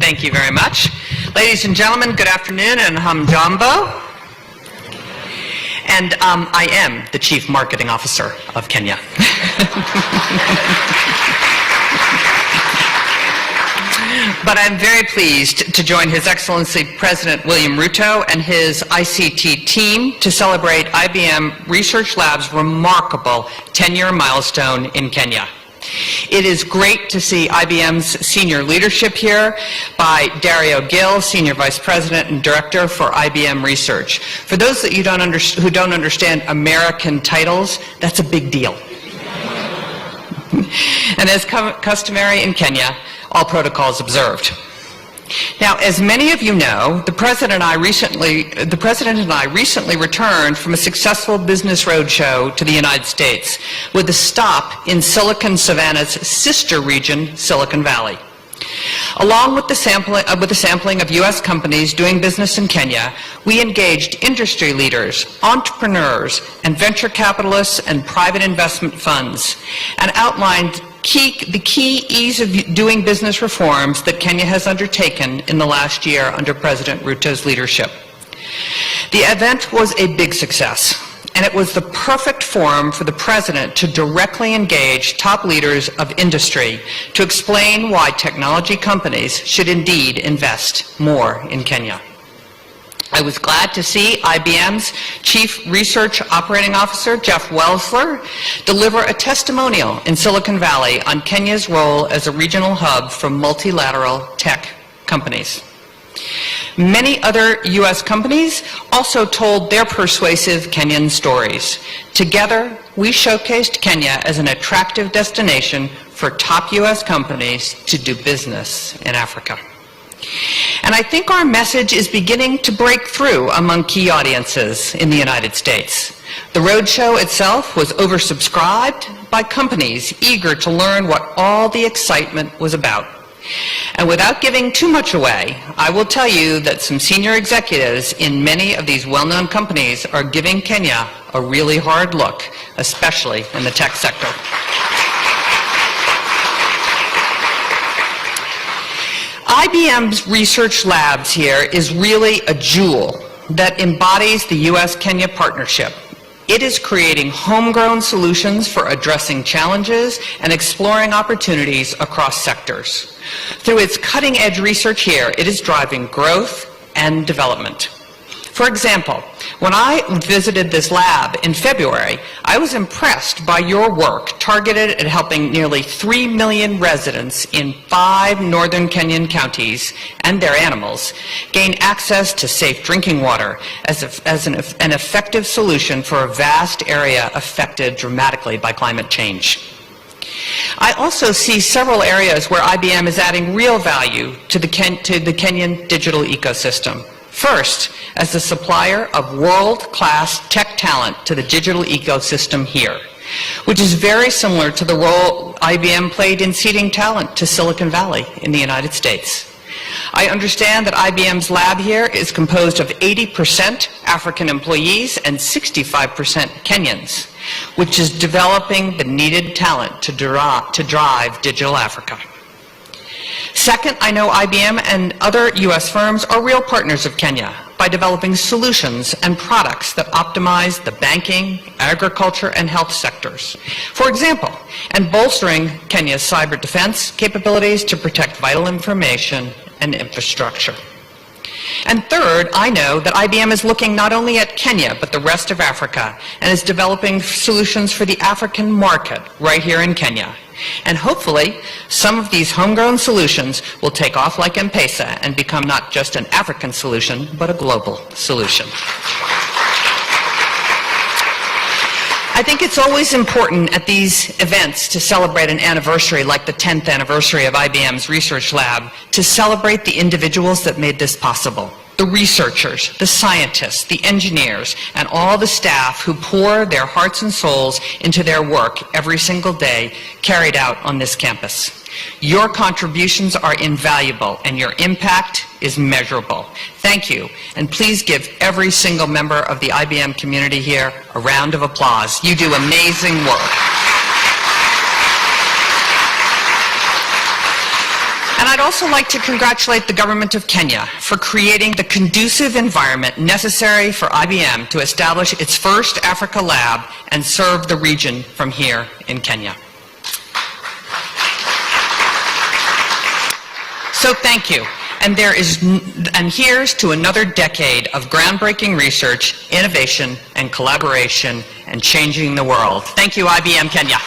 Thank you very much. Ladies and gentlemen, good afternoon and hamjambo. And I am the Chief Marketing Officer of Kenya. But I'm very pleased to join His Excellency President William Ruto and his ICT team to celebrate IBM Research Labs' remarkable 10-year milestone in Kenya. It is great to see IBM's senior leadership here by Dario Gill, Senior Vice President and Director for IBM Research. For those that who don't understand American titles, that's a big deal. And as customary in Kenya, all protocols observed. Now, as many of you know, the President and I recently returned from a successful business roadshow to the United States with a stop in Silicon Savannah's sister region, Silicon Valley. Along with the sampling of U.S. companies doing business in Kenya, we engaged industry leaders, entrepreneurs, and venture capitalists and private investment funds, and outlined the key ease of doing business reforms that Kenya has undertaken in the last year under President Ruto's leadership. The event was a big success, and it was the perfect forum for the President to directly engage top leaders of industry to explain why technology companies should indeed invest more in Kenya. I was glad to see IBM's Chief Research Operating Officer, Jeff Welsler, deliver a testimonial in Silicon Valley on Kenya's role as a regional hub for multilateral tech companies. Many other U.S. companies also told their persuasive Kenyan stories. Together, we showcased Kenya as an attractive destination for top U.S. companies to do business in Africa. And I think our message is beginning to break through among key audiences in the United States. The roadshow itself was oversubscribed by companies eager to learn what all the excitement was about. And without giving too much away, I will tell you that some senior executives in many of these well-known companies are giving Kenya a really hard look, especially in the tech sector. IBM's Research Labs here is really a jewel that embodies the U.S.-Kenya partnership. It is creating homegrown solutions for addressing challenges and exploring opportunities across sectors. Through its cutting-edge research here, it is driving growth and development. For example, when I visited this lab in February, I was impressed by your work targeted at helping nearly 3 million residents in 5 northern Kenyan counties and their animals gain access to safe drinking water as an effective solution for a vast area affected dramatically by climate change. I also see several areas where IBM is adding real value to the Kenyan digital ecosystem. First, as the supplier of world-class tech talent to the digital ecosystem here, which is very similar to the role IBM played in seeding talent to Silicon Valley in the United States. I understand that IBM's lab here is composed of 80% African employees and 65% Kenyans, which is developing the needed talent to drive digital Africa. Second, I know IBM and other U.S. firms are real partners of Kenya by developing solutions and products that optimize the banking, agriculture, and health sectors. For example, and bolstering Kenya's cyber defense capabilities to protect vital information and infrastructure. And third, I know that IBM is looking not only at Kenya, but the rest of Africa, and is developing solutions for the African market right here in Kenya. And hopefully, some of these homegrown solutions will take off like M-Pesa and become not just an African solution, but a global solution. I think it's always important at these events to celebrate an anniversary like the 10th anniversary of IBM's Research Lab, to celebrate the individuals that made this possible. The researchers, the scientists, the engineers, and all the staff who pour their hearts and souls into their work every single day carried out on this campus. Your contributions are invaluable and your impact is measurable. Thank you, and please give every single member of the IBM community here a round of applause. You do amazing work. And And I'd also like to congratulate the government of Kenya for creating the conducive environment necessary for IBM to establish its first Africa lab and serve the region from here in Kenya. So thank you. And here's to another decade of groundbreaking research, innovation, and collaboration, and changing the world. Thank you, IBM Kenya.